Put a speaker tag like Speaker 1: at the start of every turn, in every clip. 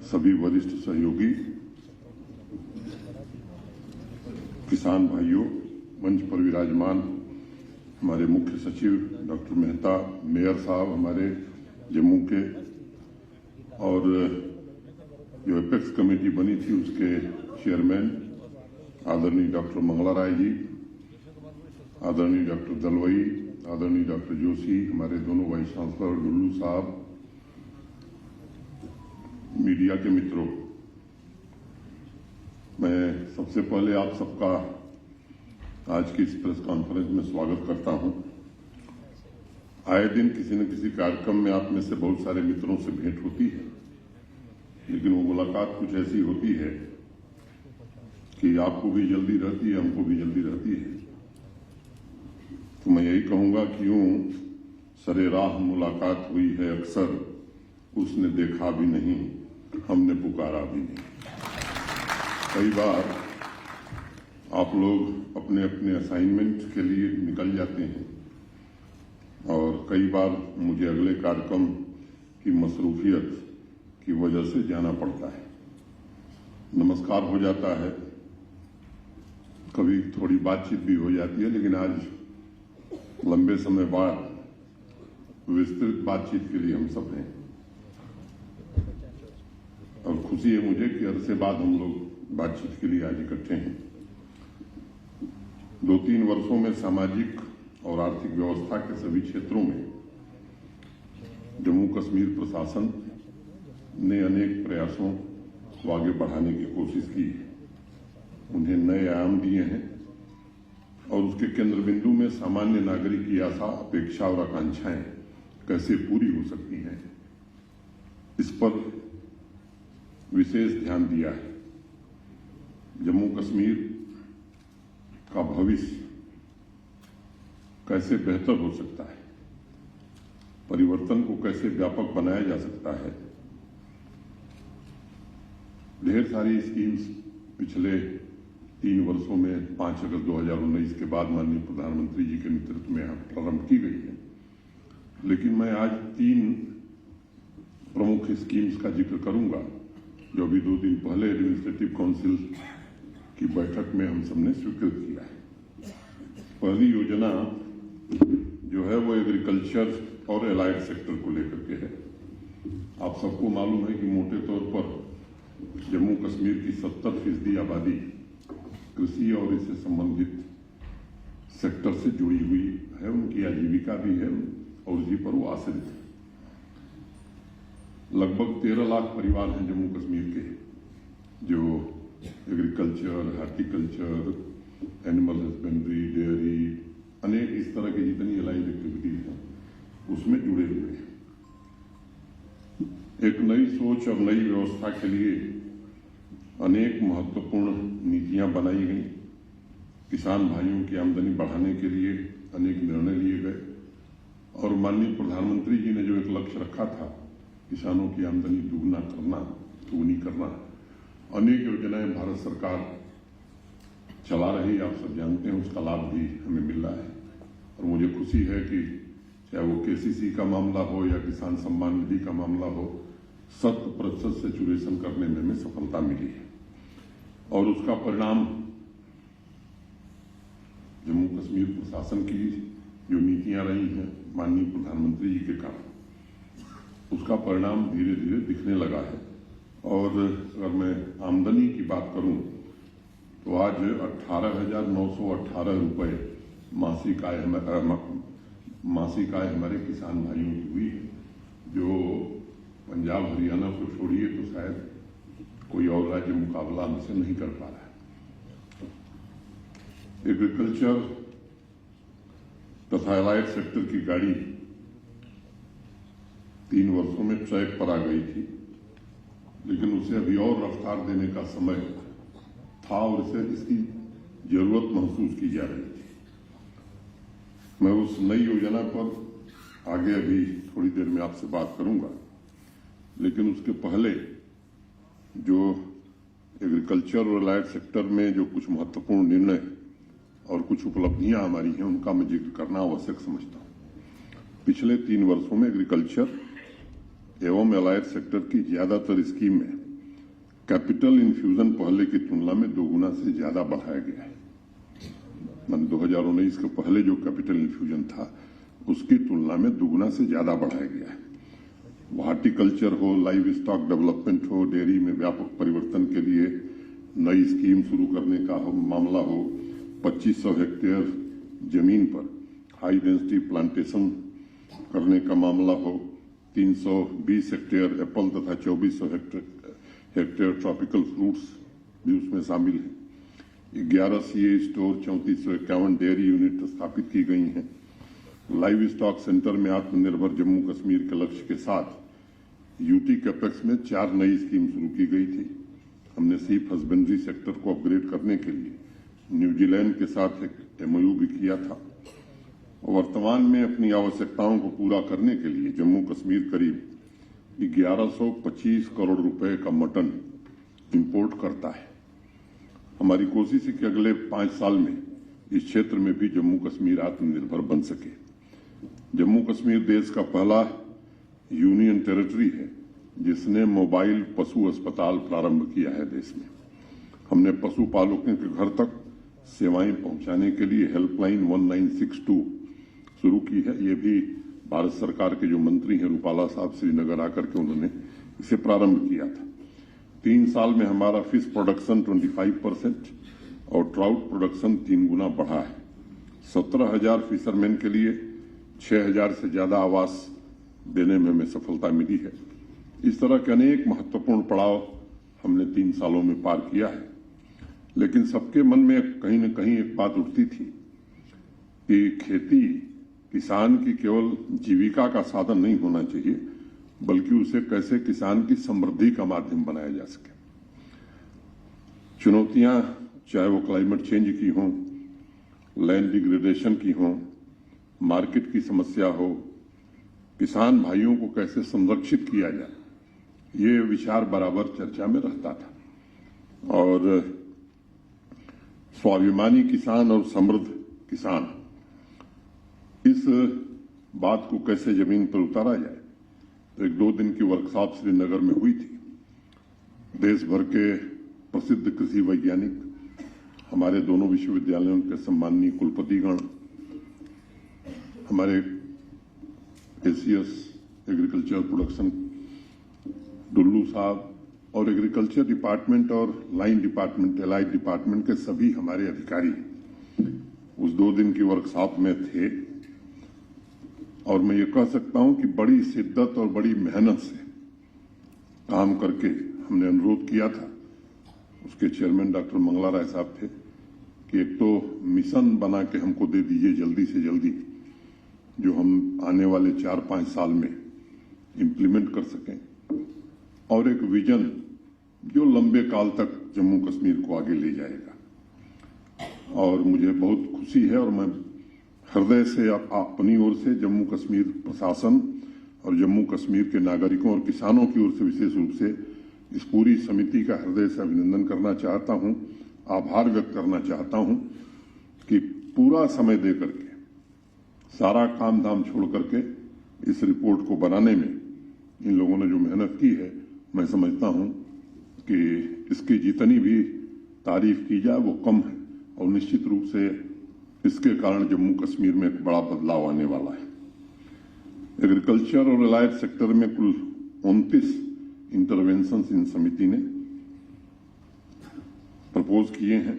Speaker 1: सभी वरिष्ठ सहयोगी, किसान भाइयों, मंच पर विराजमान हमारे मुख्य सचिव डॉक्टर मेहता, मेयर साहब हमारे जम्मू के, और जो एपेक्स कमेटी बनी थी उसके चेयरमैन आदरणीय डॉक्टर मंगला राय जी, आदरणीय डॉक्टर दलवई, आदरणीय डॉक्टर जोशी, हमारे दोनों वाइस चांसलर डुल्लू साहब, मीडिया के मित्रों, मैं सबसे पहले आप सबका आज की इस प्रेस कॉन्फ्रेंस में स्वागत करता हूं। आए दिन किसी न किसी कार्यक्रम में आप में से बहुत सारे मित्रों से भेंट होती है, लेकिन वो मुलाकात कुछ ऐसी होती है कि आपको भी जल्दी रहती है, हमको भी जल्दी रहती है। तो मैं यही कहूंगा कि यूं सरे राह मुलाकात हुई है अक्सर, उसने देखा भी नहीं, हमने पुकारा भी नहीं। कई बार आप लोग अपने अपने असाइनमेंट के लिए निकल जाते हैं और कई बार मुझे अगले कार्यक्रम की मसरूफियत की वजह से जाना पड़ता है। नमस्कार हो जाता है, कभी थोड़ी बातचीत भी हो जाती है, लेकिन आज लंबे समय बाद विस्तृत बातचीत के लिए हम सब हैं और खुशी है मुझे कि अरसे बाद हम लोग बातचीत के लिए आज इकट्ठे हैं। 2-3 वर्षों में सामाजिक और आर्थिक व्यवस्था के सभी क्षेत्रों में जम्मू कश्मीर प्रशासन ने अनेक प्रयासों को आगे बढ़ाने की कोशिश की है, उन्हें नए आयाम दिए हैं और उसके केंद्र बिंदु में सामान्य नागरिक की आशा, अपेक्षा और आकांक्षाएं कैसे पूरी हो सकती हैं, इस पर विशेष ध्यान दिया है। जम्मू कश्मीर का भविष्य कैसे बेहतर हो सकता है, परिवर्तन को कैसे व्यापक बनाया जा सकता है। ढेर सारी स्कीम्स पिछले 3 वर्षों में 5 अगस्त 2019 के बाद माननीय प्रधानमंत्री जी के नेतृत्व में प्रारंभ की गई है, लेकिन मैं आज 3 प्रमुख स्कीम्स का जिक्र करूंगा जो अभी 2 दिन पहले एडमिनिस्ट्रेटिव काउंसिल की बैठक में हम सबने स्वीकृत किया है। पहली योजना जो है वो एग्रीकल्चर और एलाइड सेक्टर को लेकर के है। आप सबको मालूम है कि मोटे तौर पर जम्मू कश्मीर की 70% आबादी कृषि और इससे संबंधित सेक्टर से जुड़ी हुई है, उनकी आजीविका भी है और इसी पर वो आश्रित है। लगभग 13 लाख परिवार हैं जम्मू कश्मीर के जो agriculture, horticulture, animal husbandry, dairy, अनेक इस तरह की जितनी एलाइड एक्टिविटीज हैं उसमें जुड़े हुए हैं। एक नई सोच और नई व्यवस्था के लिए अनेक महत्वपूर्ण नीतियां बनाई गई। किसान भाइयों की आमदनी बढ़ाने के लिए अनेक निर्णय लिए गए और माननीय प्रधानमंत्री जी ने जो एक लक्ष्य रखा था किसानों की आमदनी दुगनी करना, अनेक योजनाएं भारत सरकार चला रही, आप सब जानते हैं, उसका लाभ भी हमें मिल रहा है। और मुझे खुशी है कि चाहे वो केसीसी का मामला हो या किसान सम्मान निधि का मामला हो, 100% सेचुरेशन करने में हमें सफलता मिली है और उसका परिणाम जम्मू कश्मीर प्रशासन की जो नीतियां रही हैं माननीय प्रधानमंत्री जी के कारण, उसका परिणाम धीरे धीरे दिखने लगा है। और अगर मैं आमदनी की बात करूं तो आज 18,918 रुपए मासिक आय हमारे किसान भाइयों की हुई है, जो पंजाब हरियाणा को छोड़िए तो शायद कोई और राज्य मुकाबला हमसे नहीं कर पा रहा है। एग्रीकल्चर तथा एलाइड सेक्टर की गाड़ी 3 वर्षों में ट्रैक पर आ गई थी, लेकिन उसे अभी और रफ्तार देने का समय था और इसे इसकी जरूरत महसूस की जा रही थी। मैं उस नई योजना पर आगे अभी थोड़ी देर में आपसे बात करूंगा, लेकिन उसके पहले जो एग्रीकल्चर और एलाइड सेक्टर में जो कुछ महत्वपूर्ण निर्णय और कुछ उपलब्धियां हमारी हैं उनका मैं जिक्र करना आवश्यक समझता हूं। पिछले 3 वर्षों में एग्रीकल्चर एवं एलाइड सेक्टर की ज्यादातर स्कीम में कैपिटल इन्फ्यूजन पहले की तुलना में 2 गुना से ज्यादा बढ़ाया गया है। 2019 के पहले जो कैपिटल इन्फ्यूजन था उसकी तुलना में 2 गुना से ज्यादा बढ़ाया गया है। हॉर्टिकल्चर हो, लाइव स्टॉक डेवलपमेंट हो, डेयरी में व्यापक परिवर्तन के लिए नई स्कीम शुरू करने का मामला हो, 2500 हेक्टेयर जमीन पर हाई डेंसिटी प्लांटेशन करने का मामला हो, 320 हेक्टेयर एप्पल तथा 2400 हेक्टेयर ट्रॉपिकल फ्रूट्स भी उसमें शामिल हैं। 11 सीए स्टोर, 3451 डेयरी यूनिट स्थापित की गई हैं। लाइव स्टॉक सेंटर में आत्मनिर्भर जम्मू कश्मीर के लक्ष्य के साथ यूटी कैपेक्स में 4 नई स्कीम शुरू की गई थी। हमने सीप हस्बेंड्री सेक्टर को अपग्रेड करने के लिए न्यूजीलैंड के साथ एक एमओयू भी किया था। वर्तमान में अपनी आवश्यकताओं को पूरा करने के लिए जम्मू कश्मीर करीब 1125 करोड़ रुपए का मटन इंपोर्ट करता है। हमारी कोशिश है कि अगले 5 साल में इस क्षेत्र में भी जम्मू कश्मीर आत्मनिर्भर बन सके। जम्मू कश्मीर देश का पहला यूनियन टेरिटरी है जिसने मोबाइल पशु अस्पताल प्रारंभ किया है देश में। हमने पशुपालकों के घर तक सेवाएं पहुंचाने के लिए हेल्पलाइन 1962 शुरू की है। ये भी भारत सरकार के जो मंत्री हैं रूपाला साहब श्रीनगर आकर के उन्होंने इसे प्रारंभ किया था। 3 साल में हमारा फिश प्रोडक्शन 25% और ट्राउट प्रोडक्शन 3 गुना बढ़ा है। 17,000 फिशरमैन के लिए 6,000 से ज्यादा आवास देने में हमें सफलता मिली है। इस तरह के अनेक महत्वपूर्ण पड़ाव हमने 3 सालों में पार किया है। लेकिन सबके मन में कहीं न कहीं एक बात उठती थी कि खेती किसान की केवल जीविका का साधन नहीं होना चाहिए, बल्कि उसे कैसे किसान की समृद्धि का माध्यम बनाया जा सके। चुनौतियां चाहे वो क्लाइमेट चेंज की हों, लैंड डिग्रेडेशन की हों, मार्केट की समस्या हो, किसान भाइयों को कैसे संरक्षित किया जाए, ये विचार बराबर चर्चा में रहता था। और स्वाभिमानी किसान और समृद्ध किसान, इस बात को कैसे जमीन पर उतारा जाए, तो 1-2 दिन की वर्कशॉप श्रीनगर में हुई थी। देश भर के प्रसिद्ध कृषि वैज्ञानिक, हमारे दोनों विश्वविद्यालयों के सम्माननीय कुलपतिगण, हमारे एसीएस एग्रीकल्चर प्रोडक्शन डुल्लू साहब और एग्रीकल्चर डिपार्टमेंट और लाइन डिपार्टमेंट, एलाइड डिपार्टमेंट के सभी हमारे अधिकारी उस 2 दिन की वर्कशॉप में थे। और मैं ये कह सकता हूं कि बड़ी शिद्दत और बड़ी मेहनत से काम करके हमने अनुरोध किया था। उसके चेयरमैन डॉक्टर मंगला राय साहब थे कि एक तो मिशन बना के हमको दे दीजिए जल्दी से जल्दी, जो हम आने वाले 4-5 साल में इम्प्लीमेंट कर सकें, और एक विजन जो लंबे काल तक जम्मू कश्मीर को आगे ले जाएगा। और मुझे बहुत खुशी है और मैं हृदय से अपनी ओर से जम्मू कश्मीर प्रशासन और जम्मू कश्मीर के नागरिकों और किसानों की ओर से विशेष रूप से इस पूरी समिति का हृदय से अभिनंदन करना चाहता हूं, आभार व्यक्त करना चाहता हूं कि पूरा समय दे करके, सारा काम धाम छोड़ करके इस रिपोर्ट को बनाने में इन लोगों ने जो मेहनत की है, मैं समझता हूं कि इसकी जितनी भी तारीफ की जाए वो कम है। और निश्चित रूप से इसके कारण जम्मू कश्मीर में एक बड़ा बदलाव आने वाला है। एग्रीकल्चर और एलाइड सेक्टर में कुल 29 इंटरवेंशन इन समिति ने प्रपोज किए हैं।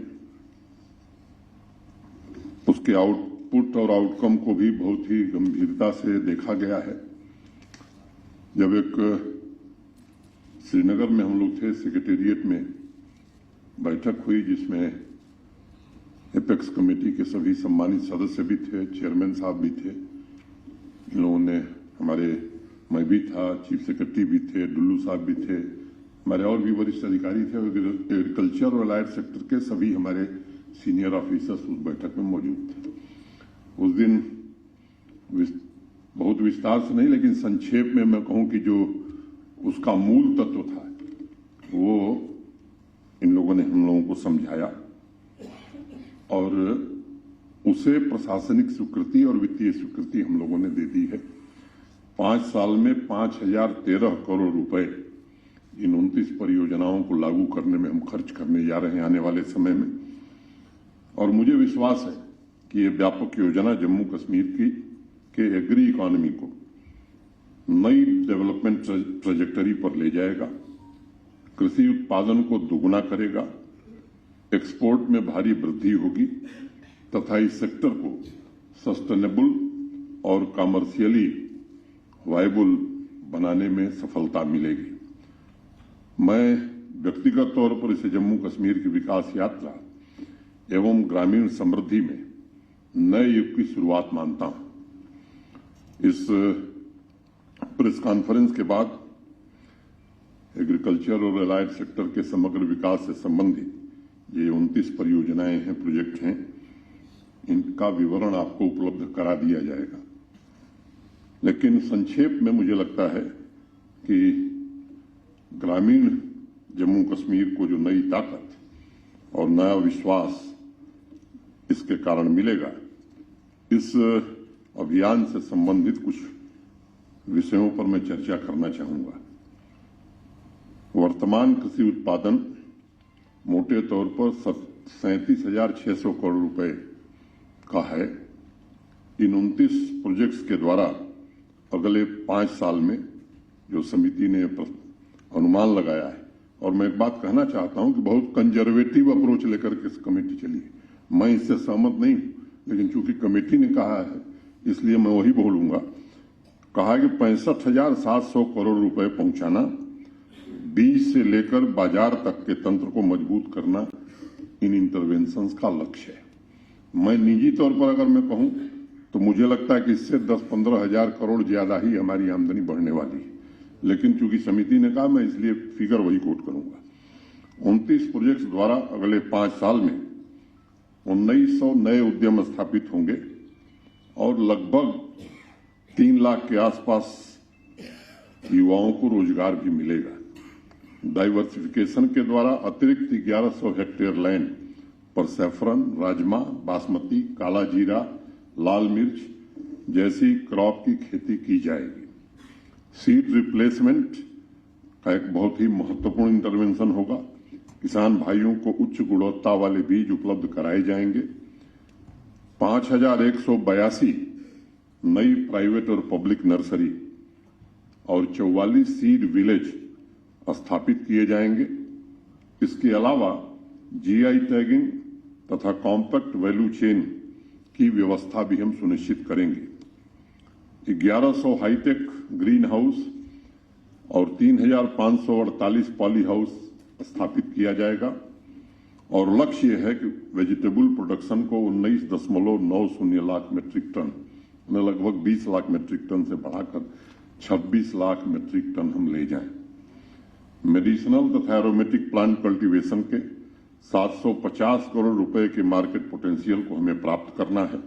Speaker 1: उसके आउटपुट और आउटकम को भी बहुत ही गंभीरता से देखा गया है। जब एक श्रीनगर में हम लोग थे, सेक्रेटेरिएट में बैठक हुई जिसमें एपेक्स कमेटी के सभी सम्मानित सदस्य भी थे, चेयरमैन साहब भी थे। इन लोगों ने मैं भी था, चीफ सेक्रेटरी भी थे, डुल्लू साहब भी थे, हमारे और भी वरिष्ठ अधिकारी थे। एग्रीकल्चर और एलाइड सेक्टर के सभी हमारे सीनियर ऑफिसर्स उस बैठक में मौजूद थे। उस दिन बहुत विस्तार से नहीं, लेकिन संक्षेप में मैं कहूं कि जो उसका मूल तत्व था वो इन लोगों ने हम लोगों को समझाया और उसे प्रशासनिक स्वीकृति और वित्तीय स्वीकृति हम लोगों ने दे दी है। 5 साल में 5,013 करोड़ रुपए इन 29 परियोजनाओं को लागू करने में हम खर्च करने जा रहे हैं आने वाले समय में। और मुझे विश्वास है कि ये व्यापक योजना जम्मू कश्मीर के एग्री इकोनॉमी को नई डेवलपमेंट ट्रेजेक्टरी पर ले जाएगा, कृषि उत्पादन को दोगुना करेगा, एक्सपोर्ट में भारी वृद्धि होगी तथा इस सेक्टर को सस्टेनेबल और कमर्शियली वायबल बनाने में सफलता मिलेगी। मैं व्यक्तिगत तौर पर इसे जम्मू कश्मीर की विकास यात्रा एवं ग्रामीण समृद्धि में नए युग की शुरुआत मानता हूं। इस प्रेस कॉन्फ्रेंस के बाद एग्रीकल्चर और एलाइड सेक्टर के समग्र विकास से संबंधित ये 29 परियोजनाएं हैं, प्रोजेक्ट हैं, इनका विवरण आपको उपलब्ध करा दिया जाएगा। लेकिन संक्षेप में मुझे लगता है कि ग्रामीण जम्मू कश्मीर को जो नई ताकत और नया विश्वास इसके कारण मिलेगा, इस अभियान से संबंधित कुछ विषयों पर मैं चर्चा करना चाहूंगा। वर्तमान कृषि उत्पादन मोटे तौर पर 37,600 करोड़ रुपए का है। इन 29 प्रोजेक्ट्स के द्वारा अगले 5 साल में जो समिति ने अनुमान लगाया है, और मैं एक बात कहना चाहता हूं कि बहुत कंजर्वेटिव अप्रोच लेकर के कमेटी चली है। मैं इससे सहमत नहीं हूं, लेकिन चूंकि कमेटी ने कहा है इसलिए मैं वही बोलूंगा। कहा कि 65,700 करोड़ रुपए पहुंचाना, बीज से लेकर बाजार तक के तंत्र को मजबूत करना इन इंटरवेंशंस का लक्ष्य है। मैं निजी तौर पर अगर मैं कहूं तो मुझे लगता है कि इससे 10-15 हजार करोड़ ज्यादा ही हमारी आमदनी बढ़ने वाली है, लेकिन चूंकि समिति ने कहा मैं इसलिए फिगर वही कोट करूंगा। 29 प्रोजेक्ट्स द्वारा अगले 5 साल में 1900 नए उद्यम स्थापित होंगे और लगभग 3 लाख के आसपास युवाओं को रोजगार भी मिलेगा। डाइवर्सिफिकेशन के द्वारा अतिरिक्त 1100 हेक्टेयर लैंड पर सैफरन, राजमा, बासमती, काला जीरा, लाल मिर्च जैसी क्रॉप की खेती की जाएगी। सीड रिप्लेसमेंट का एक बहुत ही महत्वपूर्ण इंटरवेंशन होगा। किसान भाइयों को उच्च गुणवत्ता वाले बीज उपलब्ध कराए जाएंगे। 5,182 नई प्राइवेट और पब्लिक नर्सरी और 44 सीड विलेज स्थापित किए जाएंगे। इसके अलावा जीआई टैगिंग तथा कॉम्पैक्ट वैल्यू चेन की व्यवस्था भी हम सुनिश्चित करेंगे। 1100 हाईटेक ग्रीन हाउस और 3,548 पॉली हाउस स्थापित किया जाएगा और लक्ष्य है कि वेजिटेबल प्रोडक्शन को 19.90 लाख मेट्रिक टन, लगभग 20 लाख मेट्रिक टन से बढ़ाकर 26 लाख मेट्रिक टन हम ले जाएं। मेडिसिनल तथा एरोमेटिक प्लांट कल्टीवेशन के 750 करोड़ रुपए के मार्केट पोटेंशियल को हमें प्राप्त करना है।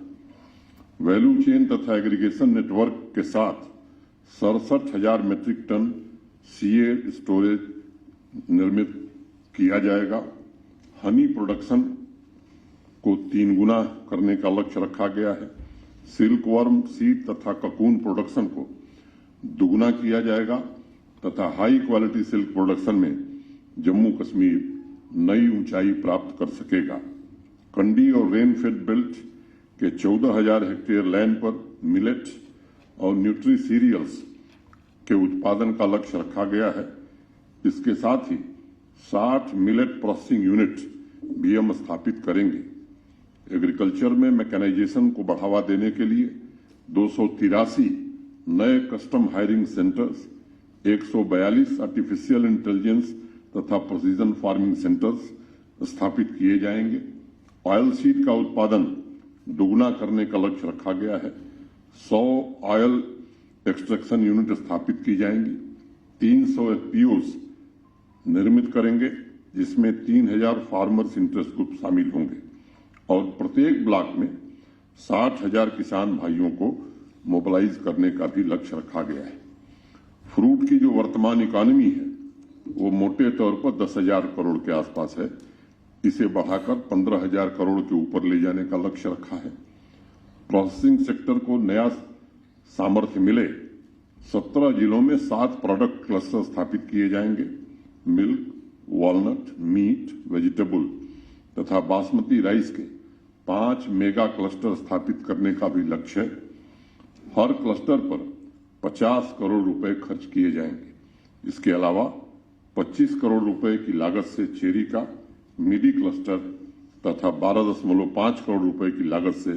Speaker 1: वैल्यू चेन तथा एग्रीगेशन नेटवर्क के साथ 67,000 मेट्रिक टन सीए स्टोरेज निर्मित किया जाएगा। हनी प्रोडक्शन को 3 गुना करने का लक्ष्य रखा गया है। सिल्क वर्म, सीड तथा ककून प्रोडक्शन को दुगुना किया जाएगा तथा हाई क्वालिटी सिल्क प्रोडक्शन में जम्मू कश्मीर नई ऊंचाई प्राप्त कर सकेगा। कंडी और रेनफेड बेल्ट के 14,000 हेक्टेयर लैंड पर मिलेट और न्यूट्री सीरियल्स के उत्पादन का लक्ष्य रखा गया है। इसके साथ ही 60 मिलेट प्रोसेसिंग यूनिट भी हम स्थापित करेंगे। एग्रीकल्चर में मैकेनाइजेशन को बढ़ावा देने के लिए 283 नए custom hiring centres, 142 artificial intelligence तथा प्रिसीजन फार्मिंग सेंटर्स स्थापित किए जाएंगे। ऑयल सीड का उत्पादन दोगुना करने का लक्ष्य रखा गया है। 100 ऑयल एक्सट्रैक्शन यूनिट स्थापित की जाएंगी। 300 एफपीओस निर्मित करेंगे जिसमें 3,000 फार्मर्स इंटरेस्ट ग्रुप शामिल होंगे और प्रत्येक ब्लॉक में 60,000 किसान भाइयों को मोबिलाइज करने का भी लक्ष्य रखा गया है। फ्रूट की जो वर्तमान इकोनॉमी है वो मोटे तौर पर 10,000 करोड़ के आसपास है। इसे बढ़ाकर 15,000 करोड़ के ऊपर ले जाने का लक्ष्य रखा है। प्रोसेसिंग सेक्टर को नया सामर्थ्य मिले, 17 जिलों में 7 प्रोडक्ट क्लस्टर स्थापित किए जाएंगे मिल्क, वॉलनट, मीट, वेजिटेबल तथा बासमती राइस के 5 मेगा क्लस्टर स्थापित करने का भी लक्ष्य है। हर क्लस्टर पर 50 करोड़ रुपए खर्च किए जाएंगे। इसके अलावा 25 करोड़ रुपए की लागत से चेरी का मिडी क्लस्टर तथा 12.5 करोड़ रुपए की लागत से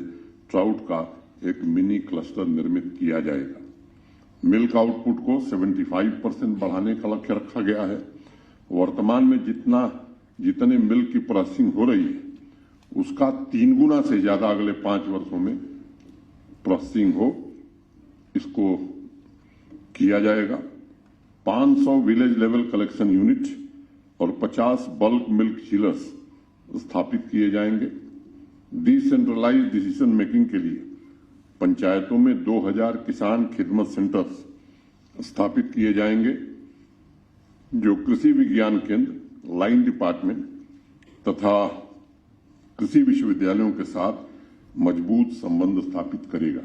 Speaker 1: ट्राउट का एक मिनी क्लस्टर निर्मित किया जाएगा। मिल्क आउटपुट को 75% बढ़ाने का लक्ष्य रखा गया है। वर्तमान में जितने मिल्क की प्रोसेसिंग हो रही है उसका 3 गुना से ज्यादा अगले 5 वर्षों में प्रोसेसिंग हो, इसको किया जाएगा। 500 विलेज लेवल कलेक्शन यूनिट और 50 बल्क मिल्क चिलर्स स्थापित किए जाएंगे। डिसेंट्रलाइज्ड डिसीजन मेकिंग के लिए पंचायतों में 2000 किसान खिदमत सेंटर्स स्थापित किए जाएंगे, जो कृषि विज्ञान केंद्र, लाइन डिपार्टमेंट तथा कृषि विश्वविद्यालयों के साथ मजबूत संबंध स्थापित करेगा।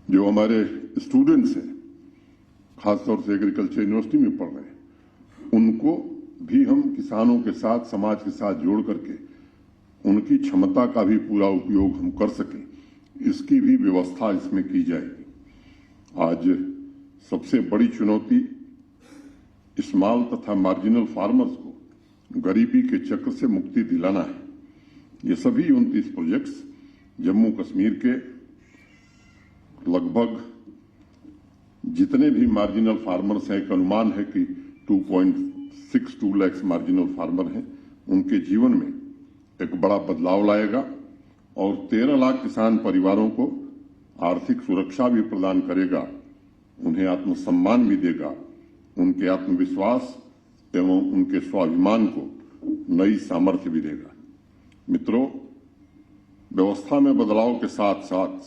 Speaker 1: जो हमारे स्टूडेंट्स हैं, खासतौर से एग्रीकल्चर यूनिवर्सिटी में पढ़ रहे हैं, उनको भी हम किसानों के साथ, समाज के साथ जोड़ करके उनकी क्षमता का भी पूरा उपयोग हम कर सकें, इसकी भी व्यवस्था इसमें की जाएगी। आज सबसे बड़ी चुनौती स्मॉल तथा मार्जिनल फार्मर्स को गरीबी के चक्र से मुक्ति दिलाना है। ये सभी 29 प्रोजेक्ट्स जम्मू कश्मीर के लगभग जितने भी मार्जिनल फार्मर्स हैं, एक अनुमान है कि 2.62 लाख मार्जिनल फार्मर हैं, उनके जीवन में एक बड़ा बदलाव लाएगा और 13 लाख किसान परिवारों को आर्थिक सुरक्षा भी प्रदान करेगा, उन्हें आत्मसम्मान भी देगा, उनके आत्मविश्वास एवं उनके स्वाभिमान को नई सामर्थ्य भी देगा। मित्रों, व्यवस्था में बदलाव के साथ साथ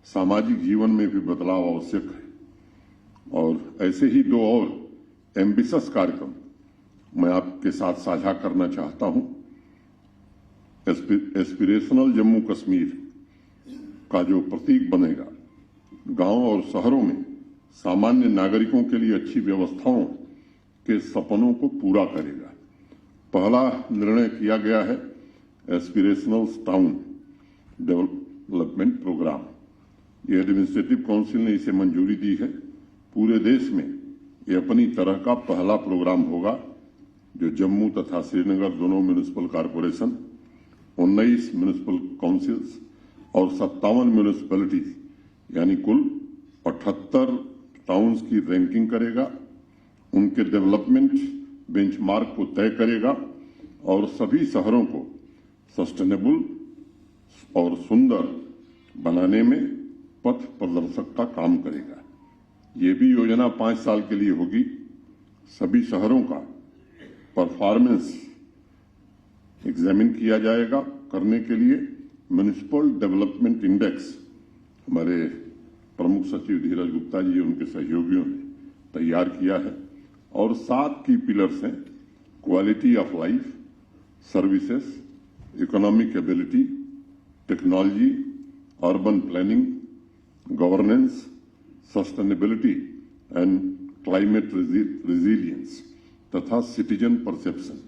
Speaker 1: सामाजिक जीवन में भी बदलाव आवश्यक है और ऐसे ही 2 और एम्बिशस कार्यक्रम मैं आपके साथ साझा करना चाहता हूं। एस्पिरेशनल जम्मू कश्मीर का जो प्रतीक बनेगा, गांव और शहरों में सामान्य नागरिकों के लिए अच्छी व्यवस्थाओं के सपनों को पूरा करेगा। पहला निर्णय किया गया है एस्पिरेशनल टाउन डेवलपमेंट प्रोग्राम। ये एडमिनिस्ट्रेटिव काउंसिल ने इसे मंजूरी दी है। पूरे देश में ये अपनी तरह का पहला प्रोग्राम होगा जो जम्मू तथा श्रीनगर दोनों म्यूनिसिपल कॉरपोरेशन, 19 म्यूनिसिपल काउंसिल्स और 57 म्यूनिसिपैलिटीज यानी कुल 78 टाउन्स की रैंकिंग करेगा, उनके डेवलपमेंट बेंचमार्क को तय करेगा और सभी शहरों को सस्टेनेबल और सुंदर बनाने में पथ प्रदर्शक का काम करेगा। ये भी योजना 5 साल के लिए होगी। सभी शहरों का परफॉर्मेंस एग्जामिन किया जाएगा। करने के लिए म्युनिसिपल डेवलपमेंट इंडेक्स हमारे प्रमुख सचिव धीरज गुप्ता जी उनके सहयोगियों ने तैयार किया है और 7 की पिलर्स हैं: quality of life, services, economic ability, technology, urban planning, governance, sustainability and climate resilience तथा सिटीजन परसेप्शन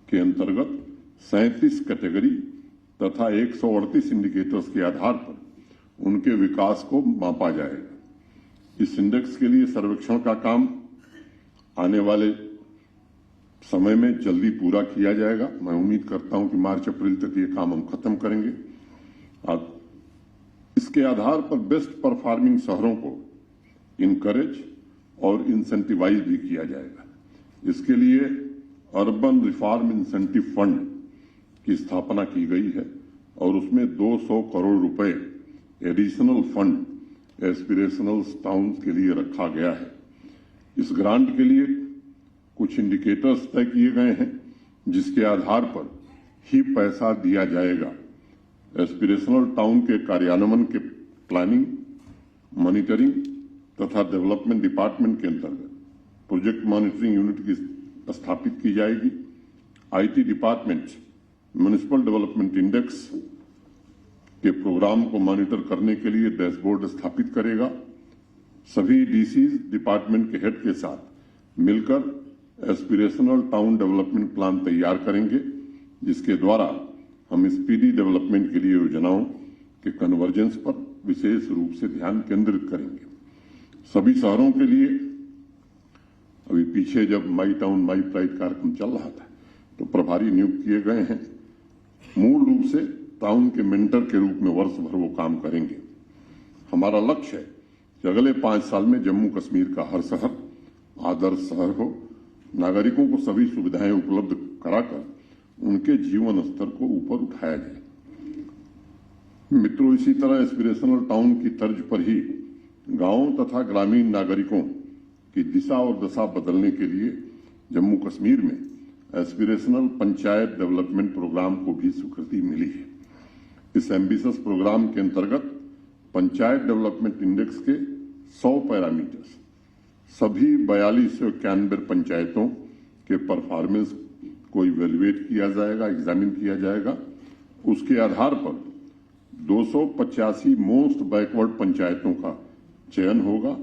Speaker 1: के अंतर्गत 37 कैटेगरी तथा 138 इंडिकेटर्स के आधार पर उनके विकास को मापा जाएगा। इस इंडेक्स के लिए सर्वेक्षण का काम आने वाले समय में जल्दी पूरा किया जाएगा। मैं उम्मीद करता हूं कि मार्च अप्रैल तक ये काम हम खत्म करेंगे। अब इसके आधार पर बेस्ट परफॉर्मिंग शहरों को इनकरेज और इंसेंटिवाइज भी किया जाएगा। इसके लिए अर्बन रिफॉर्म इंसेंटिव फंड की स्थापना की गई है और उसमें 200 करोड़ रुपए एडिशनल फंड एस्पिरेशनल टाउन्स के लिए रखा गया है। इस ग्रांट के लिए कुछ इंडिकेटर्स तय किए गए हैं जिसके आधार पर ही पैसा दिया जाएगा। एस्पिरेशनल टाउन के कार्यान्वयन के प्लानिंग, मॉनिटरिंग तथा डेवलपमेंट डिपार्टमेंट के अंतर्गत प्रोजेक्ट मॉनिटरिंग यूनिट की स्थापित की जाएगी। IT department municipal development index के प्रोग्राम को मॉनिटर करने के लिए डैशबोर्ड स्थापित करेगा। सभी डीसी डिपार्टमेंट के हेड के साथ मिलकर एस्पिरेशनल टाउन डेवलपमेंट प्लान तैयार करेंगे, जिसके द्वारा हम स्पीडी डेवलपमेंट के लिए योजनाओं के कन्वर्जेंस पर विशेष रूप से ध्यान केंद्रित करेंगे। सभी शहरों के लिए अभी पीछे जब माई टाउन माई प्राइड कार्यक्रम चल रहा था तो प्रभारी नियुक्त किए गए हैं। मूल रूप से टाउन के मेंटर के रूप में वर्ष भर वो काम करेंगे। हमारा लक्ष्य है कि अगले 5 साल में जम्मू कश्मीर का हर शहर आदर्श शहर हो, नागरिकों को सभी सुविधाएं उपलब्ध कराकर उनके जीवन स्तर को ऊपर उठाया जाए। मित्रों, इसी तरह एस्पिरेशनल टाउन की तर्ज पर ही गांवों तथा ग्रामीण नागरिकों की दिशा और दशा बदलने के लिए जम्मू कश्मीर में एस्पिरेशनल पंचायत डेवलपमेंट प्रोग्राम को भी स्वीकृति मिली है। इस एम्बिशियस प्रोग्राम के अंतर्गत पंचायत डेवलपमेंट इंडेक्स के 100 पैरामीटर्स सभी 4291 पंचायतों के परफॉर्मेंस को इवेल्युएट किया जाएगा, एग्जामिन किया जाएगा। उसके आधार पर 285 मोस्ट बैकवर्ड पंचायतों का चयन होगा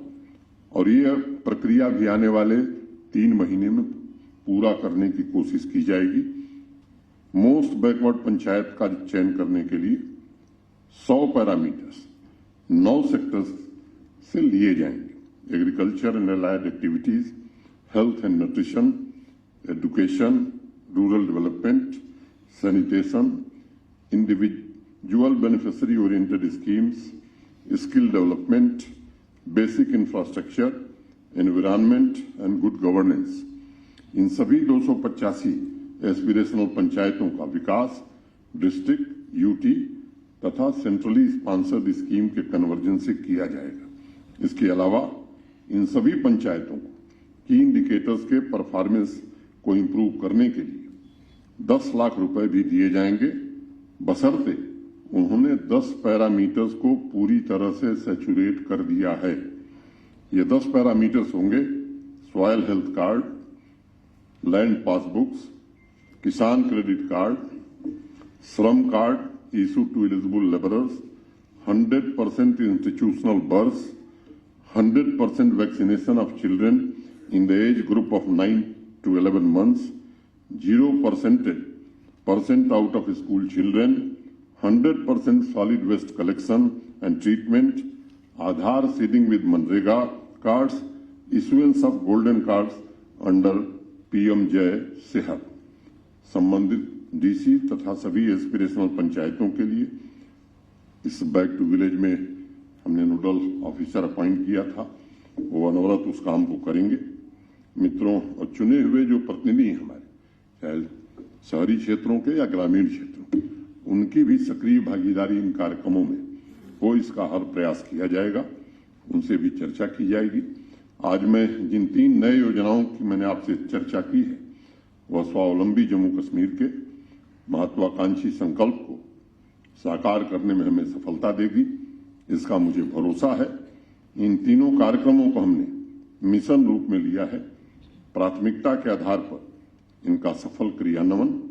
Speaker 1: और यह प्रक्रिया भी आने वाले 3 महीने में पूरा करने की कोशिश की जाएगी। मोस्ट बैकवर्ड पंचायत का चयन करने के लिए 100 पैरामीटर्स 9 सेक्टर्स से लिए जाएंगे। Agriculture and allied activities, health and nutrition, education, rural development, sanitation, individual beneficiary oriented schemes, skill development, basic infrastructure, environment and good governance. इन सभी 285 एस्पिरेशनल पंचायतों का विकास डिस्ट्रिक्ट, यूटी तथा सेंट्रली स्पॉन्सर्ड स्कीम के कन्वर्जन से किया जाएगा। इसके अलावा इन सभी पंचायतों को की इंडिकेटर्स के परफॉर्मेंस को इंप्रूव करने के लिए 10 लाख रुपए भी दिए जाएंगे, बशर्ते उन्होंने 10 पैरामीटर्स को पूरी तरह से सैचुरेट कर दिया है। ये 10 पैरामीटर्स होंगे: soil health card, land passbooks, Kisan credit card, Shram card issued to eligible labourers, 100% institutional births, 100% vaccination of children in the age group of 9 to 11 months, 0% out of school children, 100% solid waste collection and treatment, Aadhaar seeding with Manrega cards, issuance of golden cards under PM जय सेहत। संबंधित DC तथा सभी aspirational पंचायतों के लिए इस back to village में हमने नोडल ऑफिसर अपॉइंट किया था, वो अनवरत उस काम को करेंगे। मित्रों, और चुने हुए जो प्रतिनिधि हैं हमारे, चाहे शहरी क्षेत्रों के या ग्रामीण क्षेत्रों के, उनकी भी सक्रिय भागीदारी इन कार्यक्रमों में हो, इसका हर प्रयास किया जाएगा, उनसे भी चर्चा की जाएगी। आज मैं जिन 3 नए योजनाओं की मैंने आपसे चर्चा की है, वह स्वावलंबी जम्मू कश्मीर के महत्वाकांक्षी संकल्प को साकार करने में हमें सफलता देगी, इसका मुझे भरोसा है। इन तीनों कार्यक्रमों को हमने मिशन रूप में लिया है। प्राथमिकता के आधार पर इनका सफल क्रियान्वयन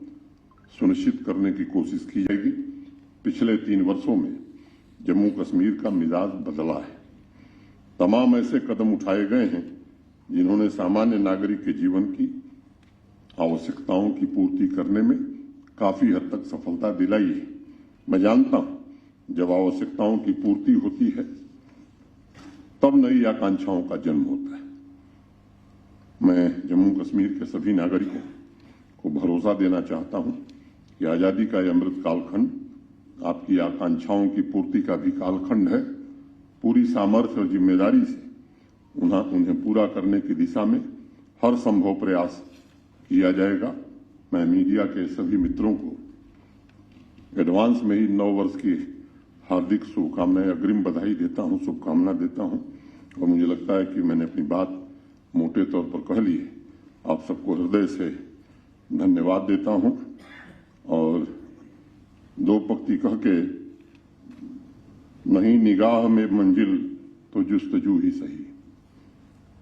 Speaker 1: सुनिश्चित करने की कोशिश की जाएगी। पिछले 3 वर्षों में जम्मू कश्मीर का मिजाज बदला है। तमाम ऐसे कदम उठाए गए हैं जिन्होंने सामान्य नागरिक के जीवन की आवश्यकताओं की पूर्ति करने में काफी हद तक सफलता दिलाई है। मैं जानता हूं, जब आवश्यकताओं की पूर्ति होती है तब नई आकांक्षाओं का जन्म होता है। मैं जम्मू कश्मीर के सभी नागरिकों को भरोसा देना चाहता हूं कि आजादी का यह अमृत कालखंड आपकी आकांक्षाओं की पूर्ति का भी कालखंड है। पूरी सामर्थ्य और जिम्मेदारी से उन्हें पूरा करने की दिशा में हर संभव प्रयास किया जाएगा। मैं मीडिया के सभी मित्रों को एडवांस में ही 9 वर्ष की हार्दिक शुभकामनाएं, अग्रिम बधाई देता हूं, शुभकामना देता हूं और मुझे लगता है कि मैंने अपनी बात मोटे तौर पर कह ली है। आप सबको हृदय से धन्यवाद देता हूं और 2 पंक्ति कह के, नहीं निगाह में मंजिल तो जुस्तजू ही सही,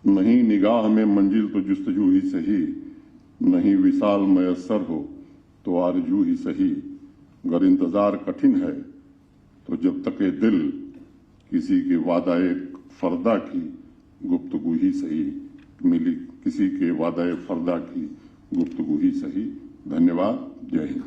Speaker 1: नहीं निगाह में मंजिल तो जुस्तजू ही सही, नहीं विशाल मयस्सर हो तो आरजू ही सही, अगर इंतजार कठिन है तो जब तक ये दिल किसी के वादा एक फरदा की गुफ्तगू ही सही। मिली किसी के वादा फर्दा की गुफ्तगू ही सही। धन्यवाद। जय हिंद।